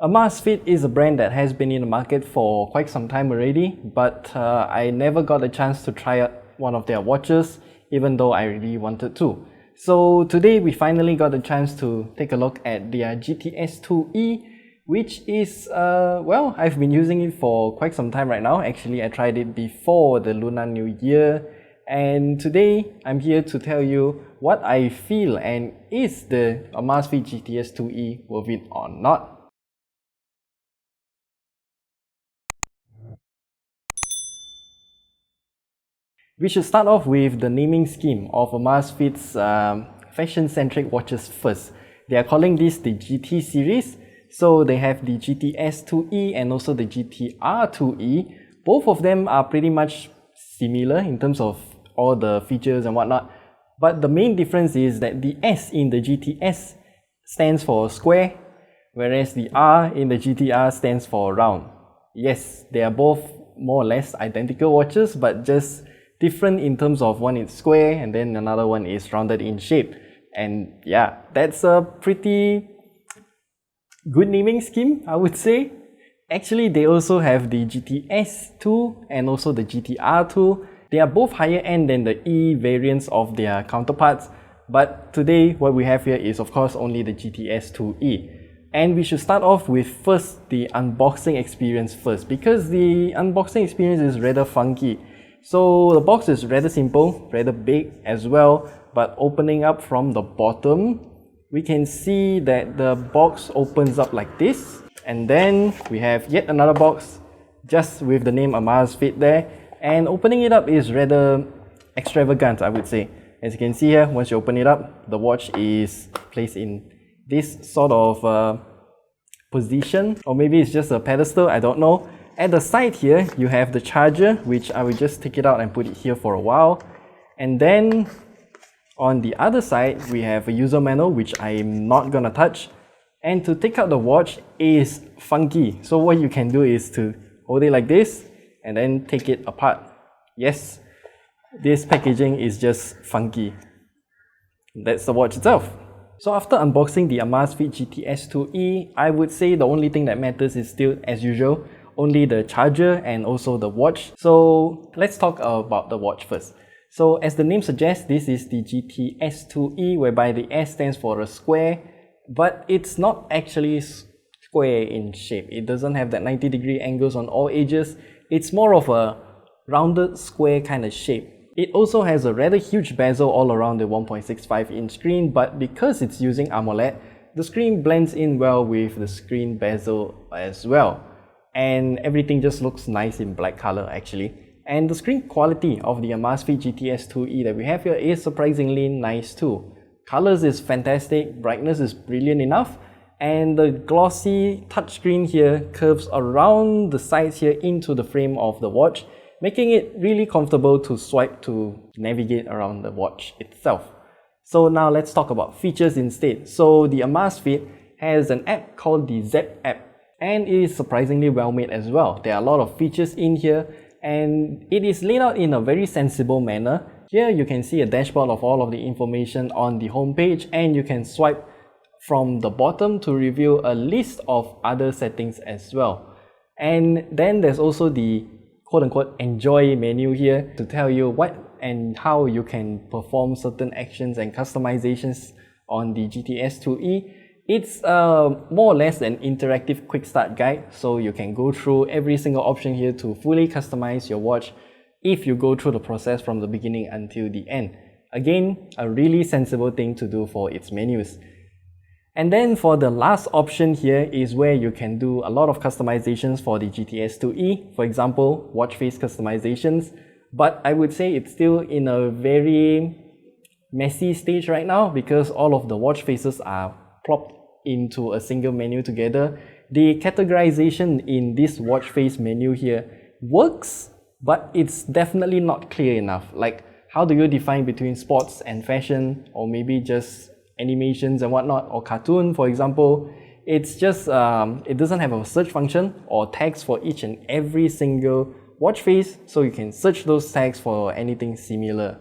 Amazfit is a brand that has been in the market for quite some time already, but I never got a chance to try out one of their watches, even though I really wanted to. So today we finally got a chance to take a look at their GTS 2E, which is, well, I've been using it for quite some time right now. Actually, I tried it before the Lunar New Year, and today I'm here to tell you what I feel and is the Amazfit GTS 2E worth it or not. We should start off with the naming scheme of Amazfit's fashion-centric watches first. They are calling this the GT series. So they have the GTS 2E and also the GTR 2E. Both of them are pretty much similar in terms of all the features and whatnot. But the main difference is that the S in the GTS stands for square, whereas the R in the GTR stands for round. Yes, they are both more or less identical watches, but just different in terms of one is square and then another one is rounded in shape. And yeah, that's a pretty good naming scheme, I would say. Actually, they also have the GTS 2 and also the GTR 2. They are both higher end than the E variants of their counterparts, but today what we have here is of course only the GTS 2E. And we should start off with first the unboxing experience first, because the unboxing experience is rather funky. So the box is rather simple, rather big as well, but opening up from the bottom, we can see that the box opens up like this, and then we have yet another box just with the name Amazfit there, and opening it up is rather extravagant, I would say. As you can see here, once you open it up, the watch is placed in this sort of position, or maybe it's just a pedestal, I don't know. At the side here, you have the charger, which I will just take it out and put it here for a while. And then on the other side, we have a user manual, which I'm not gonna touch. And to take out the watch is funky. So what you can do is to hold it like this and then take it apart. Yes, this packaging is just funky. That's the watch itself. So after unboxing the Amazfit GTS 2E, I would say the only thing that matters is still, as usual, only the charger and also the watch. So let's talk about the watch first. So as the name suggests, this is the GTS 2E, whereby the S stands for a square, but it's not actually square in shape. It doesn't have that 90-degree angles on all edges. It's more of a rounded square kind of shape. It also has a rather huge bezel all around the 1.65-inch screen, but because it's using AMOLED, the screen blends in well with the screen bezel as well. And everything just looks nice in black color actually. And the screen quality of the Amazfit GTS 2E that we have here is surprisingly nice too. Colors is fantastic, brightness is brilliant enough, and the glossy touchscreen here curves around the sides here into the frame of the watch, making it really comfortable to swipe to navigate around the watch itself. So now let's talk about features instead. So the Amazfit has an app called the Zep app, and it is surprisingly well made as well. There are a lot of features in here, and it is laid out in a very sensible manner. Here you can see a dashboard of all of the information on the home page, and you can swipe from the bottom to reveal a list of other settings as well. And then there's also the quote-unquote enjoy menu here to tell you what and how you can perform certain actions and customizations on the GTS 2E. It's more or less an interactive quick start guide, so you can go through every single option here to fully customize your watch if you go through the process from the beginning until the end. Again, a really sensible thing to do for its menus. And then for the last option here is where you can do a lot of customizations for the GTS 2E, for example, watch face customizations, but I would say it's still in a very messy stage right now because all of the watch faces are plopped into a single menu together. The categorization in this watch face menu here works, but it's definitely not clear enough. Like, how do you define between sports and fashion, or maybe just animations and whatnot, or cartoon, for example? It's just, it doesn't have a search function or tags for each and every single watch face, so you can search those tags for anything similar.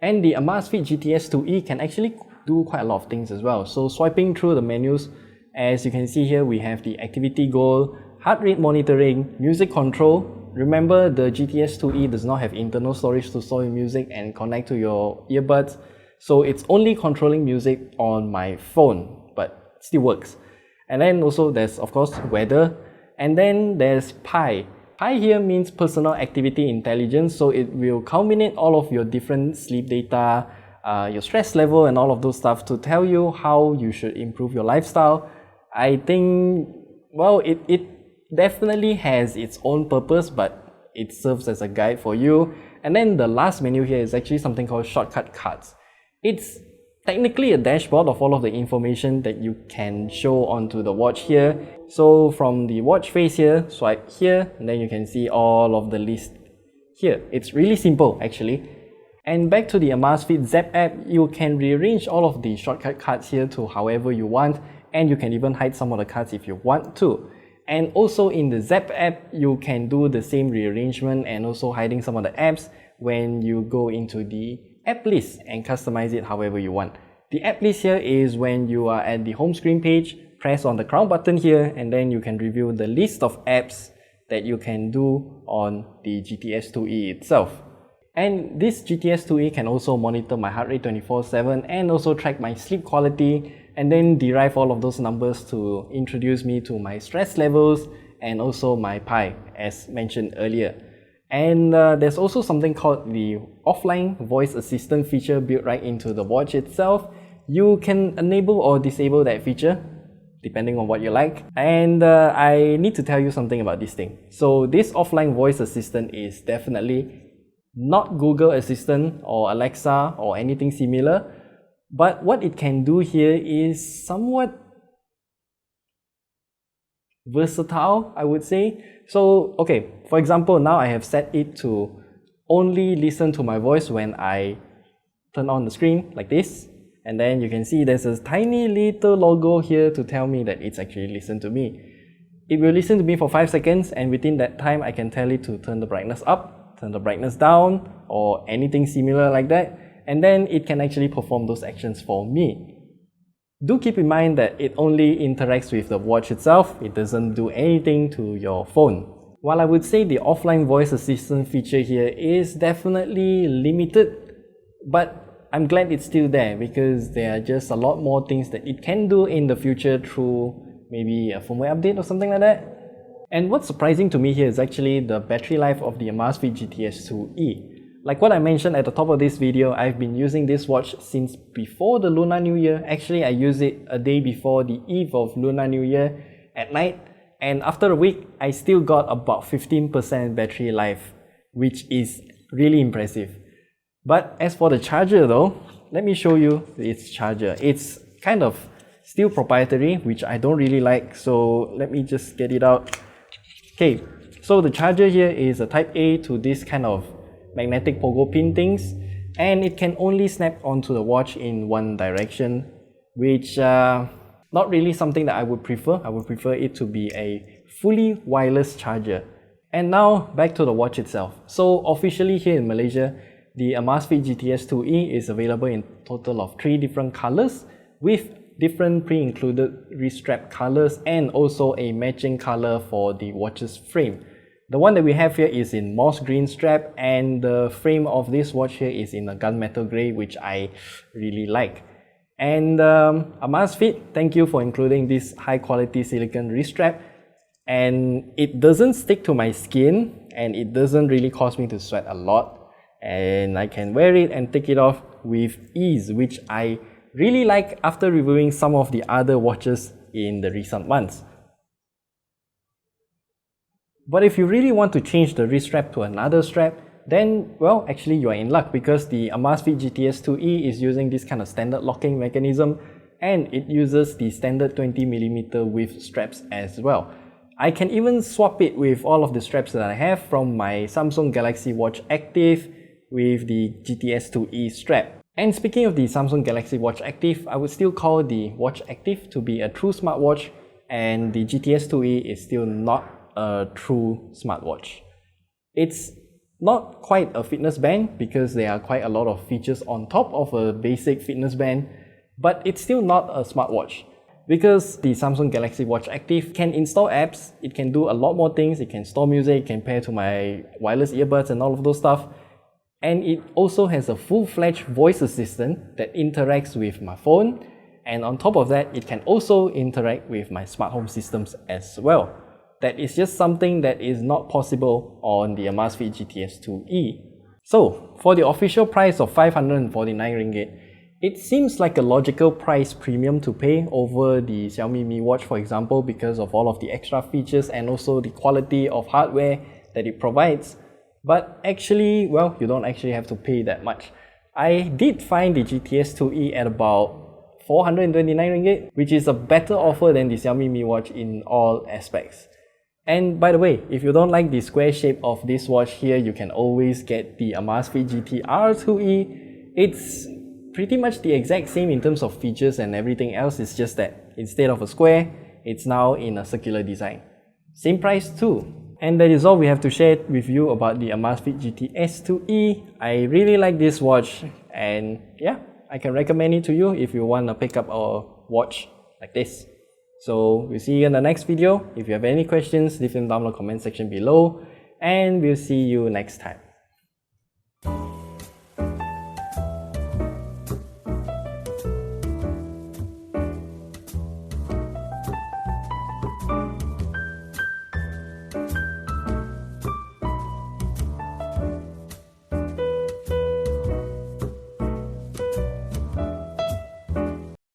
And the Amazfit GTS 2E can actually do quite a lot of things as well. So swiping through the menus As you can see here, we have the activity goal, heart rate monitoring, music control. Remember, the GTS 2E does not have internal storage to store your music and connect to your earbuds, so it's only controlling music on my phone, but it still works. And then also there's of course weather, and then there's Pi. Pi here means personal activity intelligence, so it will culminate all of your different sleep data, your stress level and all of those stuff to tell you how you should improve your lifestyle. I think, well, it definitely has its own purpose, but it serves as a guide for you. And then the last menu here is actually something called shortcut cards. It's technically a dashboard of all of the information that you can show onto the watch here. So from the watch face here, swipe here, and then you can see all of the list here. It's really simple actually. And back to the Amazfit Zap app, you can rearrange all of the shortcut cards here to however you want, and you can even hide some of the cards if you want to. And also in the Zap app, you can do the same rearrangement and also hiding some of the apps when you go into the app list and customize it however you want. The app list here is when you are at the home screen page, press on the crown button here, and then you can review the list of apps that you can do on the GTS 2E itself. And this GTS 2E can also monitor my heart rate 24/7 and also track my sleep quality, and then derive all of those numbers to introduce me to my stress levels and also my Pi, as mentioned earlier. And there's also something called the offline voice assistant feature built right into the watch itself. You can enable or disable that feature depending on what you like. And I need to tell you something about this thing. So this offline voice assistant is definitely not Google Assistant or Alexa or anything similar, but what it can do here is somewhat versatile, I would say. So, okay, for example, now I have set it to only listen to my voice when I turn on the screen like this. And then you can see there's a tiny little logo here to tell me that it's actually listened to me. It will listen to me for 5 seconds, and within that time, I can tell it to turn the brightness up, turn the brightness down, or anything similar like that. And then it can actually perform those actions for me. Do keep in mind that it only interacts with the watch itself. It doesn't do anything to your phone. While I would say the offline voice assistant feature here is definitely limited, but I'm glad it's still there because there are just a lot more things that it can do in the future through maybe a firmware update or something like that. And what's surprising to me here is actually the battery life of the Amazfit GTS 2E. Like what I mentioned at the top of this video, I've been using this watch since before the Lunar New Year. Actually, I used it a day before the eve of Lunar New Year at night. And after a week, I still got about 15% battery life, which is really impressive. But as for the charger though, let me show you its charger. It's kind of still proprietary, which I don't really like. So let me just get it out. Okay, so the charger here is a Type A to this kind of magnetic pogo pin things, and it can only snap onto the watch in one direction, which not really something that I would prefer. I would prefer it to be a fully wireless charger. And now back to the watch itself. So officially here in Malaysia, the Amazfit GTS 2E is available in total of 3 different colors with different pre-included wrist strap colors and also a matching color for the watch's frame. The one that we have here is in moss green strap, and the frame of this watch here is in a gunmetal grey, which I really like. And Amazfit, thank you for including this high quality silicone wrist strap. And it doesn't stick to my skin, and it doesn't really cause me to sweat a lot. And I can wear it and take it off with ease, which I really like after reviewing some of the other watches in the recent months. But if you really want to change the wrist strap to another strap, then, well, actually you are in luck because the Amazfit GTS 2E is using this kind of standard locking mechanism, and it uses the standard 20mm width straps as well. I can even swap it with all of the straps that I have from my Samsung Galaxy Watch Active with the GTS 2E strap. And speaking of the Samsung Galaxy Watch Active, I would still call the Watch Active to be a true smartwatch, and the GTS 2E is still not a true smartwatch. It's not quite a fitness band because there are quite a lot of features on top of a basic fitness band, but it's still not a smartwatch. Because the Samsung Galaxy Watch Active can install apps, it can do a lot more things, it can store music, it can pair to my wireless earbuds and all of those stuff. And it also has a full-fledged voice assistant that interacts with my phone. And on top of that, it can also interact with my smart home systems as well. That is just something that is not possible on the Amazfit GTS 2e. So, for the official price of 549 ringgit, it seems like a logical price premium to pay over the Xiaomi Mi Watch, for example, because of all of the extra features and also the quality of hardware that it provides. But actually, well, you don't actually have to pay that much. I did find the GTS 2e at about 429 ringgit, which is a better offer than the Xiaomi Mi Watch in all aspects. And by the way, if you don't like the square shape of this watch here, you can always get the Amazfit GTR 2e. It's pretty much the exact same in terms of features and everything else. It's just that instead of a square, it's now in a circular design. Same price too. And that is all we have to share with you about the Amazfit GTS 2e. I really like this watch, and yeah, I can recommend it to you if you want to pick up a watch like this. So we'll see you in the next video. If you have any questions, leave them down in the comment section below, and we'll see you next time.